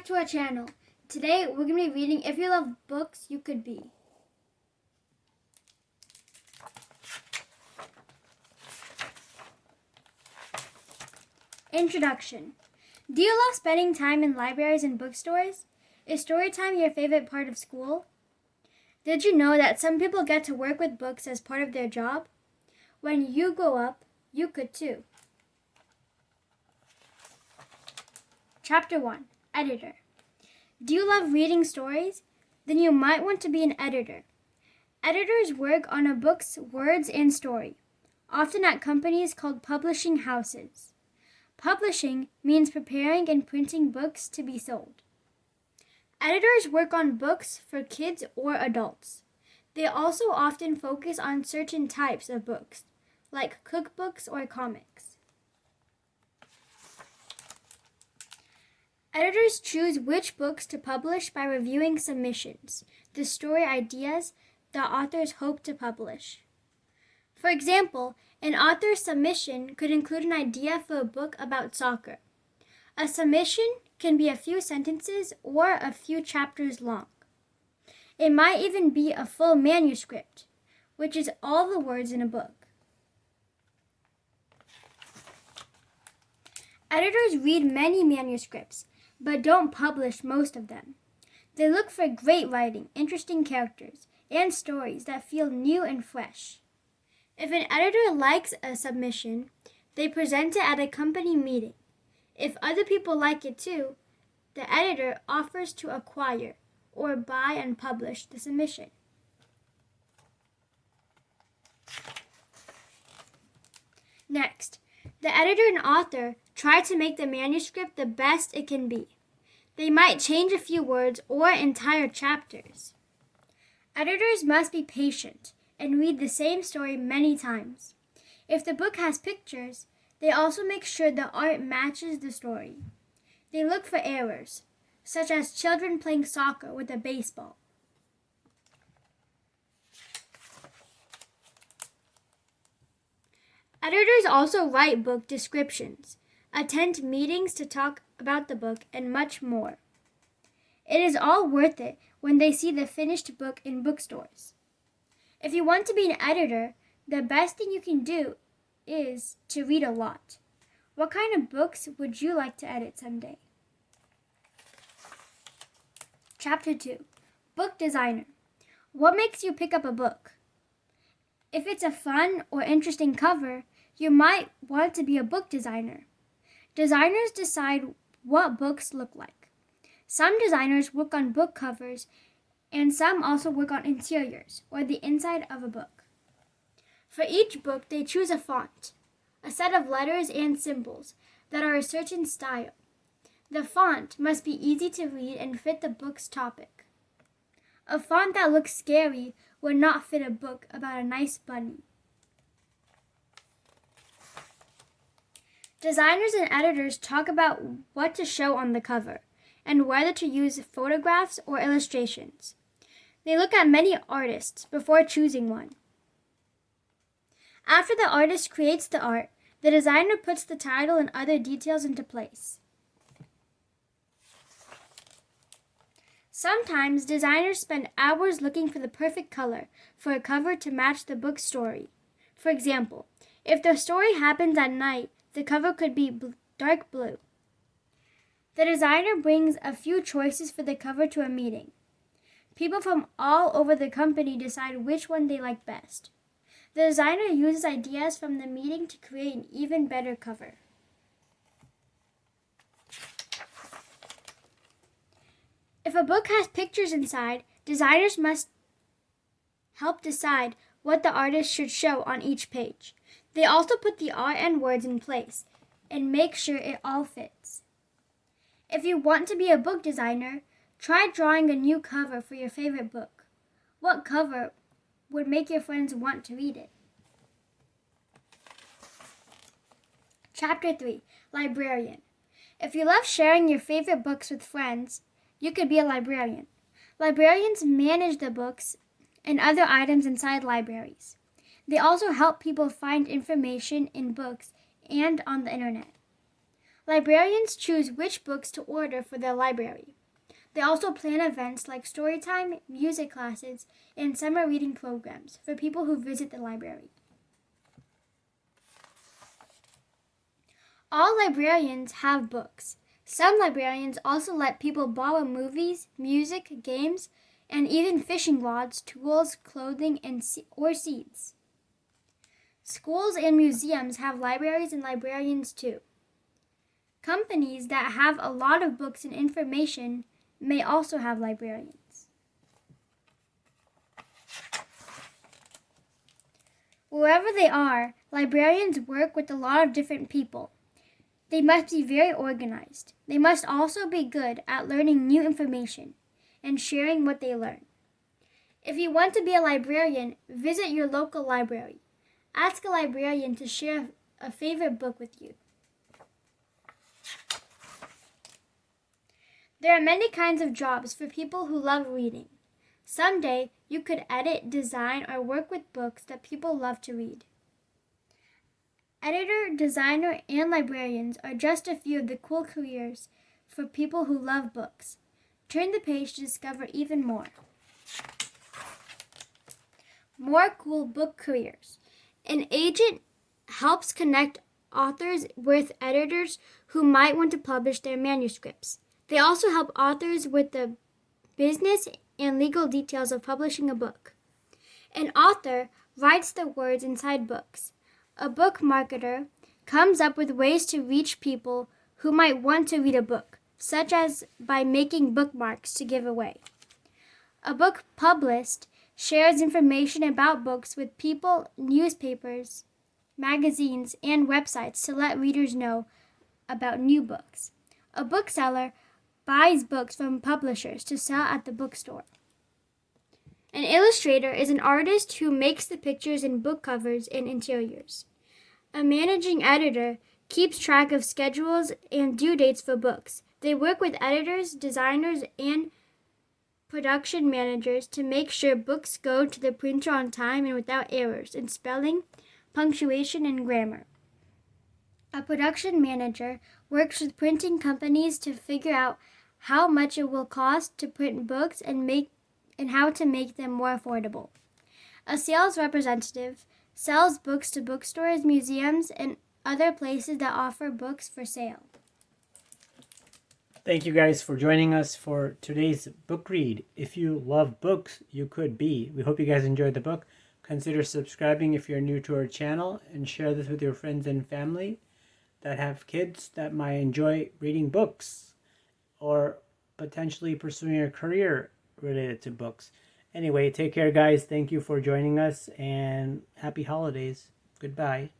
back to our channel. Today we're going to be reading If You Love Books, You Could Be. Introduction. Do you love spending time in libraries and bookstores? Is story time your favorite part of school? Did you know that some people get to work with books as part of their job? When you grow up, you could too. Chapter 1. Editor. Do you love reading stories? Then you might want to be an editor. Editors work on a book's words and story, often at companies called publishing houses. Publishing means preparing and printing books to be sold. Editors work on books for kids or adults. They also often focus on certain types of books, like cookbooks or comics. Editors choose which books to publish by reviewing submissions, the story ideas the authors hope to publish. For example, an author's submission could include an idea for a book about soccer. A submission can be a few sentences or a few chapters long. It might even be a full manuscript, which is all the words in a book. Editors read many manuscripts, but don't publish most of them. They look for great writing, interesting characters, and stories that feel new and fresh. If an editor likes a submission, they present it at a company meeting. If other people like it too, the editor offers to acquire or buy and publish the submission. Next, the editor and author try to make the manuscript the best it can be. They might change a few words or entire chapters. Editors must be patient and read the same story many times. If the book has pictures, they also make sure the art matches the story. They look for errors, such as children playing soccer with a baseball. Editors also write book descriptions, attend meetings to talk about the book, and much more. It is all worth it when they see the finished book in bookstores. If you want to be an editor, the best thing you can do is to read a lot. What kind of books would you like to edit someday? Chapter 2. Book Designer. What makes you pick up a book? If it's a fun or interesting cover, you might want to be a book designer. Designers decide what books look like. Some designers work on book covers, and some also work on interiors, or the inside of a book. For each book, they choose a font, a set of letters and symbols that are a certain style. The font must be easy to read and fit the book's topic. A font that looks scary would not fit a book about a nice bunny. Designers and editors talk about what to show on the cover and whether to use photographs or illustrations. They look at many artists before choosing one. After the artist creates the art, the designer puts the title and other details into place. Sometimes designers spend hours looking for the perfect color for a cover to match the book's story. For example, if the story happens at night, the cover could be dark blue. The designer brings a few choices for the cover to a meeting. People from all over the company decide which one they like best. The designer uses ideas from the meeting to create an even better cover. If a book has pictures inside, designers must help decide what the artist should show on each page. They also put the art and words in place and make sure it all fits. If you want to be a book designer, try drawing a new cover for your favorite book. What cover would make your friends want to read it? Chapter 3. Librarian. If you love sharing your favorite books with friends, you could be a librarian. Librarians manage the books and other items inside libraries. They also help people find information in books and on the internet. Librarians choose which books to order for their library. They also plan events like storytime, music classes, and summer reading programs for people who visit the library. All librarians have books. Some librarians also let people borrow movies, music, games, and even fishing rods, tools, clothing, or seeds. Schools and museums have libraries and librarians too. Companies that have a lot of books and information may also have librarians. Wherever they are, librarians work with a lot of different people. They must be very organized. They must also be good at learning new information and sharing what they learn. If you want to be a librarian, visit your local library. Ask a librarian to share a favorite book with you. There are many kinds of jobs for people who love reading. Someday, you could edit, design, or work with books that people love to read. Editor, designer, and librarians are just a few of the cool careers for people who love books. Turn the page to discover even more. More cool book careers. An agent helps connect authors with editors who might want to publish their manuscripts. They also help authors with the business and legal details of publishing a book. An author writes the words inside books. A book marketer comes up with ways to reach people who might want to read a book, such as by making bookmarks to give away. A book published shares information about books with people, newspapers, magazines, and websites to let readers know about new books. A bookseller buys books from publishers to sell at the bookstore. An illustrator is an artist who makes the pictures in book covers and interiors. A managing editor keeps track of schedules and due dates for books. They work with editors, designers, and production managers to make sure books go to the printer on time and without errors in spelling, punctuation, and grammar. A production manager works with printing companies to figure out how much it will cost to print books and how to make them more affordable. A sales representative sells books to bookstores, museums, and other places that offer books for sale. Thank you guys for joining us for today's book read. If you love books, you could be. We hope you guys enjoyed the book. Consider subscribing if you're new to our channel, and share this with your friends and family that have kids that might enjoy reading books or potentially pursuing a career related to books. Anyway, take care, guys. Thank you for joining us, and happy holidays. Goodbye.